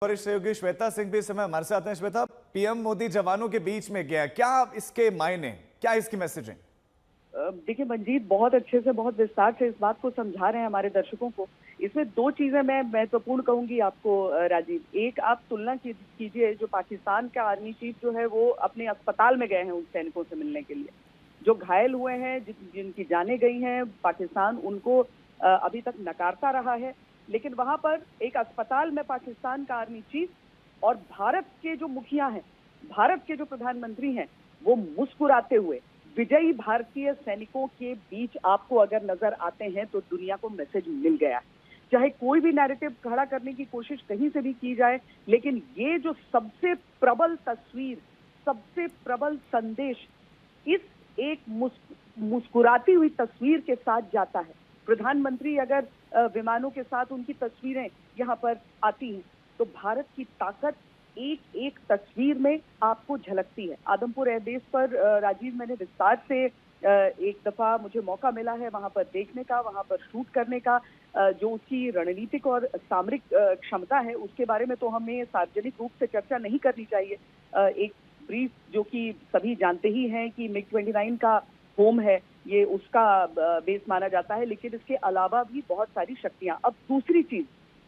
वरिष्ठ सहयोगी श्वेता सिंह भी इस समय हमारे साथ हैं। श्वेता, पीएम मोदी जवानों के बीच में गया, क्या इसके मायने, क्या इसकी मैसेजिंग? देखिए मंजीत, बहुत अच्छे से बहुत विस्तार से इस बात को समझा रहे हैं हमारे दर्शकों को। इसमें दो चीजें मैं महत्वपूर्ण कहूंगी आपको राजीव। एक, आप तुलना कीजिए, जो पाकिस्तान का आर्मी चीफ जो है वो अपने अस्पताल में गए हैं उन सैनिकों से मिलने के लिए जो घायल हुए हैं, जिनकी जानें गई हैं। पाकिस्तान उनको अभी तक नकारता रहा है, लेकिन वहां पर एक अस्पताल में पाकिस्तान का आर्मी चीफ और भारत के जो मुखिया हैं, भारत के जो प्रधानमंत्री हैं, वो मुस्कुराते हुए विजयी भारतीय सैनिकों के बीच आपको अगर नजर आते हैं तो दुनिया को मैसेज मिल गया है। चाहे कोई भी नैरेटिव खड़ा करने की कोशिश कहीं से भी की जाए, लेकिन ये जो सबसे प्रबल तस्वीर, सबसे प्रबल संदेश इस एक मुस्कुराती हुई तस्वीर के साथ जाता है। प्रधानमंत्री अगर विमानों के साथ उनकी तस्वीरें यहाँ पर आती हैं तो भारत की ताकत एक एक तस्वीर में आपको झलकती है। आदमपुर एयरबेस पर राजीव, मैंने विस्तार से एक दफा मुझे मौका मिला है वहां पर देखने का, वहां पर शूट करने का। जो उसकी रणनीतिक और सामरिक क्षमता है उसके बारे में तो हमें सार्वजनिक रूप से चर्चा नहीं करनी चाहिए। एक ब्रीफ जो कि सभी जानते ही हैं कि MiG-29 का होम है, ये उसका बेस माना जाता है, लेकिन इसके अलावा भी बहुत सारी शक्तियां। अब दूसरी चीज,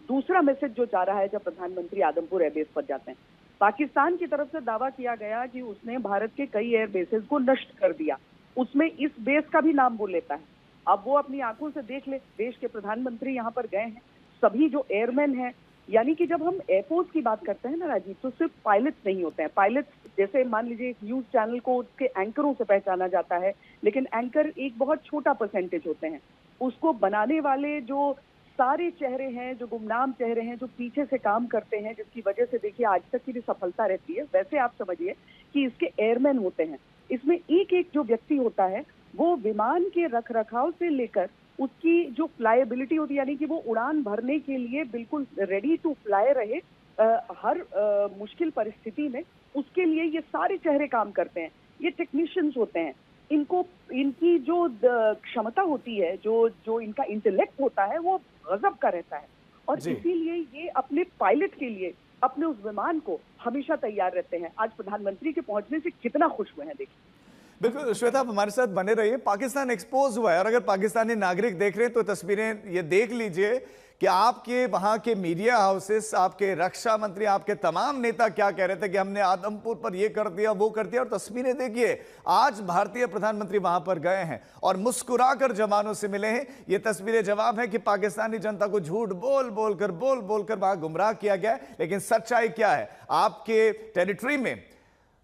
दूसरा मैसेज जो जा रहा है जब प्रधानमंत्री आदमपुर एयरबेस पर जाते हैं, पाकिस्तान की तरफ से दावा किया गया कि उसने भारत के कई एयरबेसेस को नष्ट कर दिया, उसमें इस बेस का भी नाम बोल लेता है। अब वो अपनी आंखों से देख ले, देश के प्रधानमंत्री यहाँ पर गए हैं, सभी जो एयरमैन हैं, यानी कि जब हम एयरफोर्स की बात करते हैं ना राजीव, तो सिर्फ पायलट्स नहीं होते हैं। पायलट्स जैसे मान लीजिए एक न्यूज चैनल को उसके एंकरों से पहचाना जाता है, लेकिन एंकर एक बहुत छोटा परसेंटेज होते हैं। उसको बनाने वाले जो सारे चेहरे हैं, जो गुमनाम चेहरे हैं, जो पीछे से काम करते हैं, जिसकी वजह से देखिए आज तक की भी सफलता रहती है, वैसे आप समझिए कि इसके एयरमैन होते हैं। इसमें एक एक जो व्यक्ति होता है वो विमान के रखरखाव से लेकर उसकी जो फ्लाईएबिलिटी होती है, यानी कि वो उड़ान भरने के लिए बिल्कुल रेडी टू फ्लाई रहे हर मुश्किल परिस्थिति में, उसके लिए ये सारे चेहरे काम करते हैं। ये टेक्नीशियंस होते हैं, इनको इनकी जो क्षमता होती है, जो इनका इंटेलेक्ट होता है, वो गजब का रहता है। और इसीलिए ये अपने पायलट के लिए, अपने उस विमान को हमेशा तैयार रहते हैं। आज प्रधानमंत्री के पहुंचने से कितना खुश हुए हैं, देखिए। बिल्कुल श्वेता, आप हमारे साथ बने रहिए। पाकिस्तान एक्सपोज हुआ है और अगर पाकिस्तानी नागरिक देख रहे हैं तो तस्वीरें ये देख लीजिए कि आपके वहां के मीडिया हाउसेस, आपके रक्षा मंत्री, आपके तमाम नेता क्या कह रहे थे कि हमने आदमपुर पर ये कर दिया, वो कर दिया। और तस्वीरें देखिए, आज भारतीय प्रधानमंत्री वहां पर गए हैं और मुस्कुराकर जवानों से मिले हैं। ये तस्वीरें जवाब है कि पाकिस्तानी जनता को झूठ बोल बोलकर वहां गुमराह किया गया है। लेकिन सच्चाई क्या है? आपके टेरिटरी में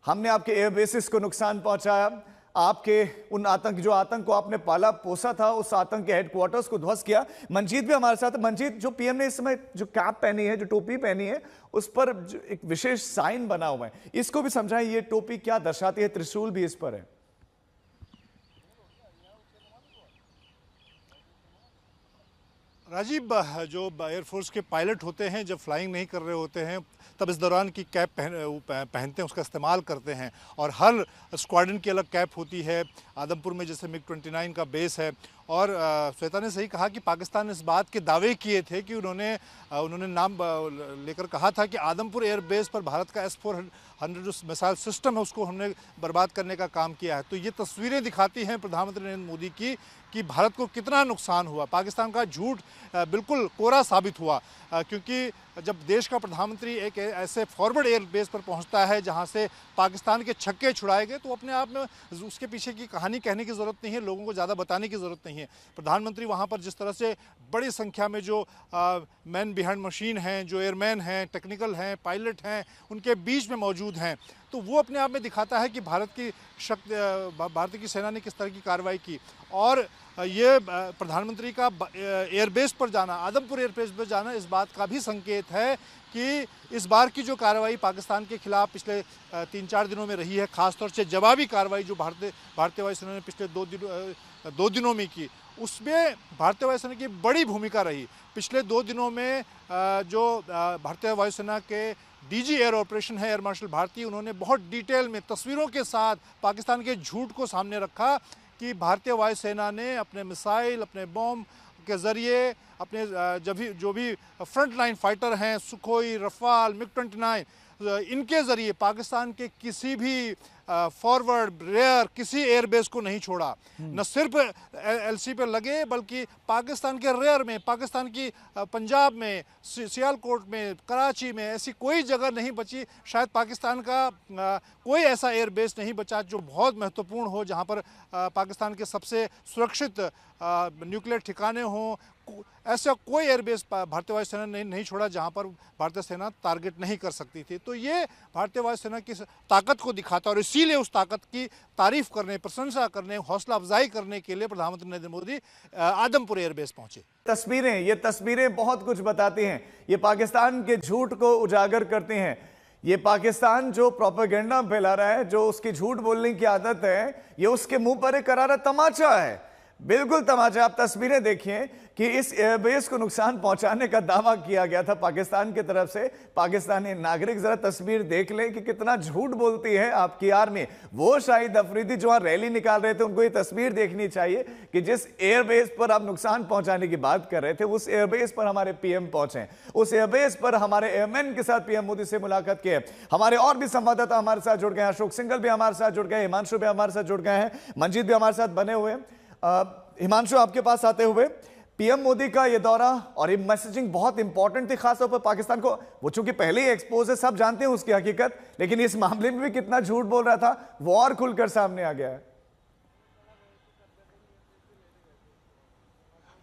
हमने आपके एयरबेसिस को नुकसान पहुंचाया, आपके उन जो आतंक को आपने पाला पोसा था, उस आतंक के हेडक्वार्टर्स को ध्वस्त किया। मंजीत भी हमारे साथ है। मंजीत, जो पीएम ने इस समय जो कैप पहनी है, जो टोपी पहनी है, उस पर एक विशेष साइन बना हुआ है, इसको भी समझाएं, ये टोपी क्या दर्शाती है? त्रिशूल भी इस पर है। राजीव, जो एयरफोर्स के पायलट होते हैं जब फ्लाइंग नहीं कर रहे होते हैं तब इस दौरान की कैप पहनते हैं, उसका इस्तेमाल करते हैं। और हर स्क्वाड्रन की अलग कैप होती है। आदमपुर में जैसे MiG-29 का बेस है। और श्वेता ने सही कहा कि पाकिस्तान ने इस बात के दावे किए थे कि उन्होंने नाम लेकर कहा था कि आदमपुर एयरबेस पर भारत का S-400 जो मिसाइल सिस्टम है उसको हमने बर्बाद करने का काम किया है। तो ये तस्वीरें दिखाती हैं प्रधानमंत्री नरेंद्र मोदी की कि भारत को कितना नुकसान हुआ। पाकिस्तान का झूठ बिल्कुल कोरा साबित हुआ, क्योंकि जब देश का प्रधानमंत्री एक ऐसे फॉरवर्ड एयरबेस पर पहुंचता है जहां से पाकिस्तान के छक्के छुड़ाए गए, तो अपने आप में उसके पीछे की कहानी कहने की ज़रूरत नहीं है, लोगों को ज़्यादा बताने की ज़रूरत नहीं है। प्रधानमंत्री वहां पर जिस तरह से बड़ी संख्या में जो मैन बिहाइंड मशीन हैं, जो एयरमैन हैं, टेक्निकल हैं, पायलट हैं, उनके बीच में मौजूद हैं, तो वो अपने आप में दिखाता है कि भारत की सेना ने किस तरह की कार्रवाई की। और ये प्रधानमंत्री का एयरबेस पर जाना, आदमपुर एयरबेस पर जाना, इस बात का भी संकेत है कि इस बार की जो कार्रवाई पाकिस्तान के खिलाफ पिछले 3-4 दिनों में रही है, खासतौर से जवाबी कार्रवाई जो भारतीय वायुसेना ने पिछले 2 दिनों में की, उसमें भारतीय वायुसेना की बड़ी भूमिका रही। पिछले 2 दिनों में जो भारतीय वायुसेना के डीजी एयर ऑपरेशन है, एयर मार्शल भारती, उन्होंने बहुत डिटेल में तस्वीरों के साथ पाकिस्तान के झूठ को सामने रखा कि भारतीय वायुसेना ने अपने मिसाइल, अपने बम के ज़रिए अपने जो भी फ्रंट लाइन फाइटर हैं, सुखोई, रफाल, मिग-29, इनके ज़रिए पाकिस्तान के किसी भी फॉरवर्ड, रेयर, किसी एयरबेस को नहीं छोड़ा। न सिर्फ एलसी पे लगे, बल्कि पाकिस्तान के रेयर में, पाकिस्तान की पंजाब में, सियालकोट में, कराची में ऐसी कोई जगह नहीं बची, शायद पाकिस्तान का कोई ऐसा एयरबेस नहीं बचा जो बहुत महत्वपूर्ण हो, जहां पर पाकिस्तान के सबसे सुरक्षित न्यूक्लियर ठिकाने हों। ऐसा कोई एयरबेस भारतीय वायुसेना ने नहीं छोड़ा जहां पर भारतीय सेना टारगेट नहीं कर सकती थी। तो ये भारतीय वायुसेना की ताकत को दिखाता है और इसीलिए उस ताकत की तारीफ करने, प्रशंसा करने, हौसला अफजाई करने के लिए प्रधानमंत्री नरेंद्र मोदी आदमपुर एयरबेस पहुंचे। ये तस्वीरें बहुत कुछ बताती हैं। ये पाकिस्तान के झूठ को उजागर करती हैं। ये पाकिस्तान जो प्रोपेगेंडा फैला रहा है, जो उसकी झूठ बोलने की आदत है, ये उसके मुंह पर एक करारा तमाचा है, बिल्कुल तमाचा। आप तस्वीरें देखिए कि इस एयरबेस को नुकसान पहुंचाने का दावा किया गया था पाकिस्तान की तरफ से। पाकिस्तानी नागरिक जरा तस्वीर देख लें कि कितना झूठ बोलती है आपकी आर्मी। वो शाहिद अफरीदी जो रैली निकाल रहे थे, उनको ये तस्वीर देखनी चाहिए कि जिस एयरबेस पर आप नुकसान पहुंचाने की बात कर रहे थे, उस एयरबेस पर हमारे पीएम पहुंचे, उस एयरबेस पर हमारे एयरमैन के साथ पीएम मोदी से मुलाकात की। हमारे और भी संवाददाता हमारे साथ जुड़ गए हैं, अशोक सिंघल भी हमारे साथ जुड़ गए, हिमांशु भी हमारे साथ जुड़ गए हैं, मंजीत भी हमारे साथ बने हुए हैं। हिमांशु, आपके पास आते हुए, पीएम मोदी का ये दौरा और ये मैसेजिंग बहुत इंपॉर्टेंट थी, खासतौर पर पाकिस्तान को। वो चूंकि पहले ही एक्सपोज है, सब जानते हैं उसकी हकीकत, लेकिन इस मामले में भी कितना झूठ बोल रहा था वो और खुलकर सामने आ गया है।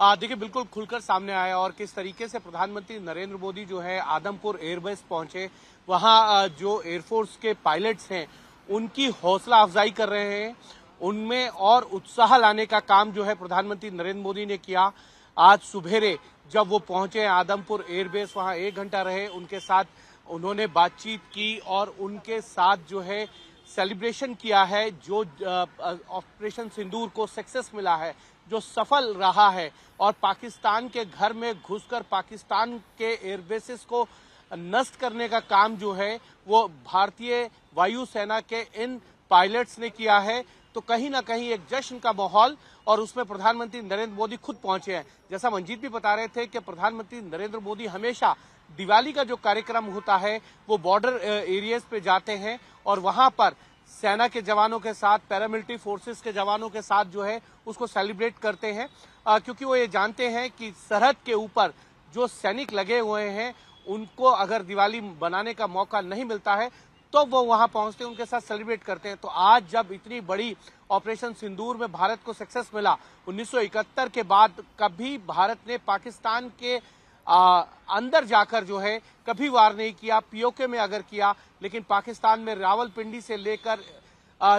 देखिए, बिल्कुल खुलकर सामने आया और किस तरीके से प्रधानमंत्री नरेंद्र मोदी जो है आदमपुर एयरबेस पहुंचे, वहां जो एयरफोर्स के पायलट्स हैं उनकी हौसला अफजाई कर रहे हैं, उनमें और उत्साह लाने का काम जो है प्रधानमंत्री नरेंद्र मोदी ने किया। आज सुबेरे जब वो पहुंचे आदमपुर एयरबेस, वहां 1 घंटा रहे, उनके साथ उन्होंने बातचीत की और उनके साथ जो है सेलिब्रेशन किया है। जो ऑपरेशन सिंदूर को सक्सेस मिला है, जो सफल रहा है, और पाकिस्तान के घर में घुसकर पाकिस्तान के एयरबेसेस को नष्ट करने का काम जो है वो भारतीय वायुसेना के इन पायलट्स ने किया है। तो कहीं ना कहीं एक जश्न का माहौल, और उसमें प्रधानमंत्री नरेंद्र मोदी खुद पहुंचे हैं। जैसा मंजीत भी बता रहे थे कि प्रधानमंत्री नरेंद्र मोदी हमेशा दिवाली का जो कार्यक्रम होता है वो बॉर्डर एरियाज पे जाते हैं और वहां पर सेना के जवानों के साथ, पैरामिलिट्री फोर्सेस के जवानों के साथ जो है उसको सेलिब्रेट करते हैं, क्योंकि वो ये जानते हैं कि सरहद के ऊपर जो सैनिक लगे हुए हैं उनको अगर दिवाली बनाने का मौका नहीं मिलता है तो वो वहां पहुंचते हैं, उनके साथ सेलिब्रेट करते हैं। तो आज जब इतनी बड़ी ऑपरेशन सिंदूर में भारत को सक्सेस मिला, 1971 के बाद कभी भारत ने पाकिस्तान के अंदर जाकर जो है कभी वार नहीं किया, पीओके में अगर किया, लेकिन पाकिस्तान में रावलपिंडी से लेकर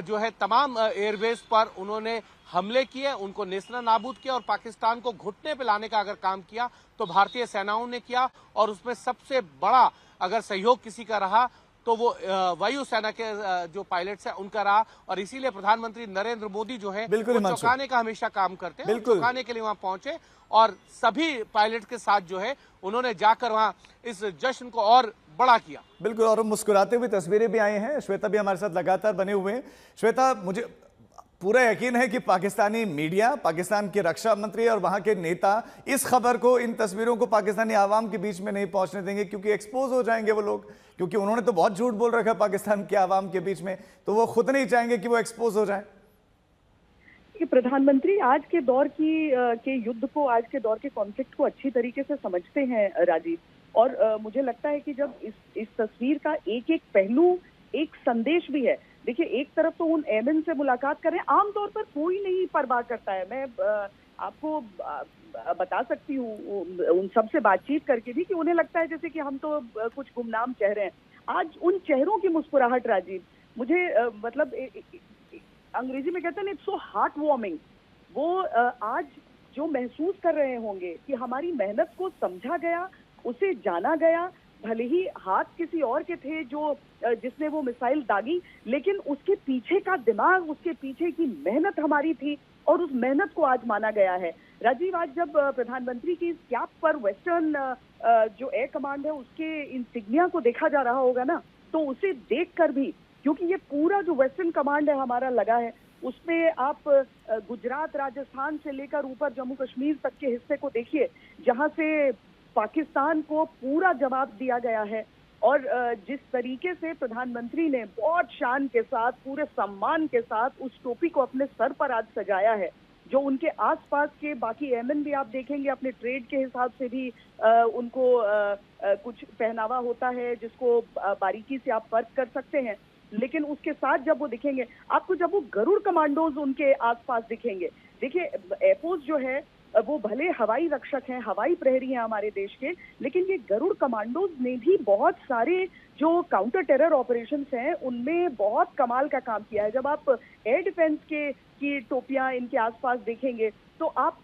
जो है तमाम एयरबेस पर उन्होंने हमले किए, उनको नेस्ता नाबूद किया और पाकिस्तान को घुटने पे लाने का अगर काम किया तो भारतीय सेनाओं ने किया। और उसमें सबसे बड़ा अगर सहयोग किसी का रहा तो वो वायुसेना के जो पायलट्स हैं उनका रहा। और इसीलिए प्रधानमंत्री नरेंद्र मोदी जो है वो चौंकाने का हमेशा काम करते हैं, चौंकाने के लिए वहां पहुंचे और सभी पायलट के साथ जो है उन्होंने जाकर वहां इस जश्न को और बड़ा किया। बिल्कुल, और मुस्कुराते हुए तस्वीरें भी आई हैं। श्वेता भी हमारे साथ लगातार बने हुए हैं। श्वेता, मुझे पूरा यकीन है कि पाकिस्तानी मीडिया, पाकिस्तान के रक्षा मंत्री और वहां के नेता इस खबर को, इन तस्वीरों को पाकिस्तानी आवाम के बीच में नहीं पहुंचने देंगे, क्योंकि एक्सपोज हो जाएंगे वो लोग, क्योंकि उन्होंने तो बहुत झूठ बोल रखा है पाकिस्तान के आवाम के बीच में, तो वो खुद नहीं चाहेंगे कि वो एक्सपोज हो जाए। प्रधानमंत्री आज के दौर के युद्ध को, आज के दौर के कॉन्फ्लिक्ट को अच्छी तरीके से समझते हैं राजीव, और मुझे लगता है कि जब इस तस्वीर का एक एक पहलू एक संदेश भी है। देखिए, एक तरफ तो उन एयरमैन से मुलाकात करें, आमतौर पर कोई नहीं परवाह करता है। मैं आपको बता सकती हूँ उन सबसे बातचीत करके भी कि उन्हें लगता है जैसे कि हम तो कुछ गुमनाम चेहरे हैं। आज उन चेहरों की मुस्कुराहट राजीव, मुझे मतलब अंग्रेजी में कहते हैं इट्स सो हार्ट वार्मिंग। वो आज जो महसूस कर रहे होंगे कि हमारी मेहनत को समझा गया, उसे जाना गया, भले ही हाथ किसी और के थे जो जिसने वो मिसाइल दागी, लेकिन उसके पीछे का दिमाग, उसके पीछे की मेहनत हमारी थी और उस मेहनत को आज माना गया है। राजीव, आज जब प्रधानमंत्री की इस कैप पर वेस्टर्न जो एयर कमांड है उसके इंसिग्निया को देखा जा रहा होगा ना, तो उसे देखकर भी, क्योंकि ये पूरा जो वेस्टर्न कमांड है हमारा लगा है, उसमें आप गुजरात, राजस्थान से लेकर ऊपर जम्मू कश्मीर तक के हिस्से को देखिए, जहां से पाकिस्तान को पूरा जवाब दिया गया है। और जिस तरीके से प्रधानमंत्री ने बहुत शान के साथ, पूरे सम्मान के साथ उस टोपी को अपने सर पर आज सजाया है, जो उनके आसपास के बाकी एमएन भी आप देखेंगे अपने ट्रेड के हिसाब से भी उनको कुछ पहनावा होता है जिसको बारीकी से आप फर्क कर सकते हैं। लेकिन उसके साथ जब वो दिखेंगे आपको, जब वो गरुड़ कमांडोज उनके आसपास दिखेंगे, देखिए एयरफोर्स जो है वो भले हवाई रक्षक हैं, हवाई प्रहरी हैं हमारे देश के, लेकिन ये गरुड़ कमांडोज ने भी बहुत सारे जो काउंटर टेरर ऑपरेशंस हैं उनमें बहुत कमाल का काम किया है। जब आप एयर डिफेंस की टोपियां इनके आसपास देखेंगे तो आप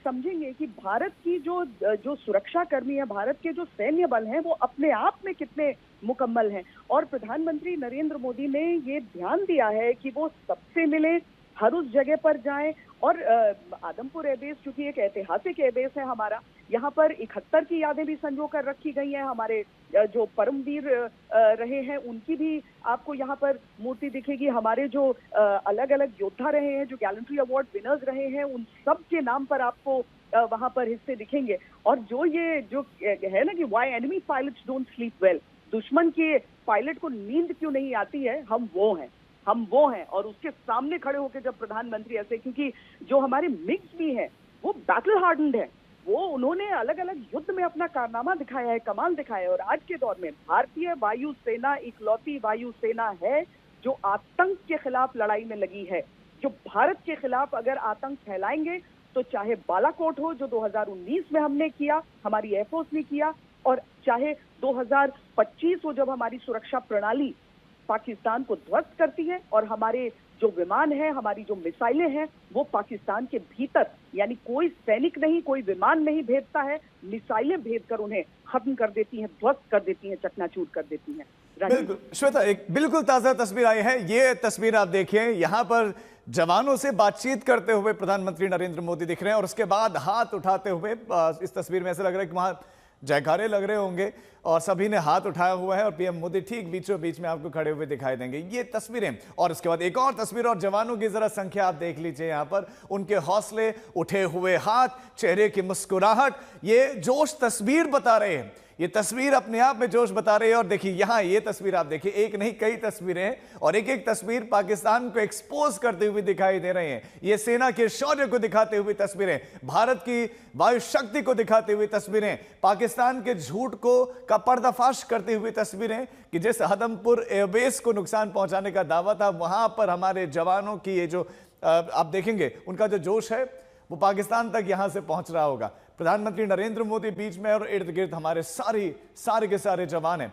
समझेंगे कि भारत की जो सुरक्षा कर्मी है, भारत के जो सैन्य बल हैं, वो अपने आप में कितने मुकम्मल हैं। और प्रधानमंत्री नरेंद्र मोदी ने ये ध्यान दिया है कि वो सबसे मिले, हर उस जगह पर जाएं। और आदमपुर एयरबेस चूंकि एक ऐतिहासिक एयरबेस है हमारा, यहाँ पर 71 की यादें भी संजो कर रखी गई हैं। हमारे जो परमवीर रहे हैं उनकी भी आपको यहाँ पर मूर्ति दिखेगी। हमारे जो अलग अलग योद्धा रहे हैं, जो गैलेंट्री अवार्ड विनर्स रहे हैं, उन सब के नाम पर आपको वहां पर हिस्से दिखेंगे। और जो है ना कि why enemy pilots don't sleep well, दुश्मन के पायलट को नींद क्यों नहीं आती है, हम वो हैं। और उसके सामने खड़े होकर जब प्रधानमंत्री ऐसे, क्योंकि जो हमारे मिग्स भी हैं वो बैटल हार्डन्ड है, वो उन्होंने अलग अलग युद्ध में अपना कारनामा दिखाया है, कमाल दिखाया है। और आज के दौर में भारतीय वायुसेना इकलौती वायुसेना है जो आतंक के खिलाफ लड़ाई में लगी है, जो भारत के खिलाफ अगर आतंक फैलाएंगे तो चाहे बालाकोट हो जो 2019 में हमने किया, हमारी एयरफोर्स ने किया, और चाहे 2025 हो जब हमारी सुरक्षा प्रणाली पाकिस्तान को ध्वस्त करती है और हमारे जो विमान हैं, हमारी जो मिसाइलें हैं, वो पाकिस्तान के भीतर, यानी कोई सैनिक नहीं, कोई विमान नहीं भेजता है, मिसाइलें भेजकर उन्हें खत्म कर देती हैं, ध्वस्त कर देती हैं, चकनाचूर कर देती हैं। बिल्कुल श्वेता, एक बिल्कुल ताजा तस्वीर आई है। ये तस्वीर आप देखिए, यहाँ पर जवानों से बातचीत करते हुए प्रधानमंत्री नरेंद्र मोदी दिख रहे हैं और उसके बाद हाथ उठाते हुए इस तस्वीर में ऐसा लग रहा है कि वहां जयकारे लग रहे होंगे और सभी ने हाथ उठाया हुआ है और पीएम मोदी ठीक बीचों बीच में आपको खड़े हुए दिखाई देंगे। ये तस्वीरें, और उसके बाद एक और तस्वीर, और जवानों की जरा संख्या आप देख लीजिए, यहाँ पर उनके हौसले, उठे हुए हाथ, चेहरे की मुस्कुराहट, ये जोश तस्वीर बता रहे हैं। ये तस्वीर अपने आप में जोश बता रही है। और देखिए यहाँ ये तस्वीर आप देखिए, एक नहीं कई तस्वीरें हैं और एक एक तस्वीर पाकिस्तान को एक्सपोज करते हुए दिखाई दे रहे हैं। ये सेना के शौर्य को दिखाते हुए तस्वीरें, भारत की वायु शक्ति को दिखाते हुए तस्वीरें, पाकिस्तान के झूठ को का पर्दाफाश करते हुए तस्वीरें कि जिस आदमपुर एयरबेस को नुकसान पहुंचाने का दावा था, वहां पर हमारे जवानों की ये जो आप देखेंगे उनका जो जोश है वो पाकिस्तान तक यहां से पहुंच रहा होगा। प्रधानमंत्री नरेंद्र मोदी बीच में और इर्द गिर्द हमारे सारे के सारे जवान हैं।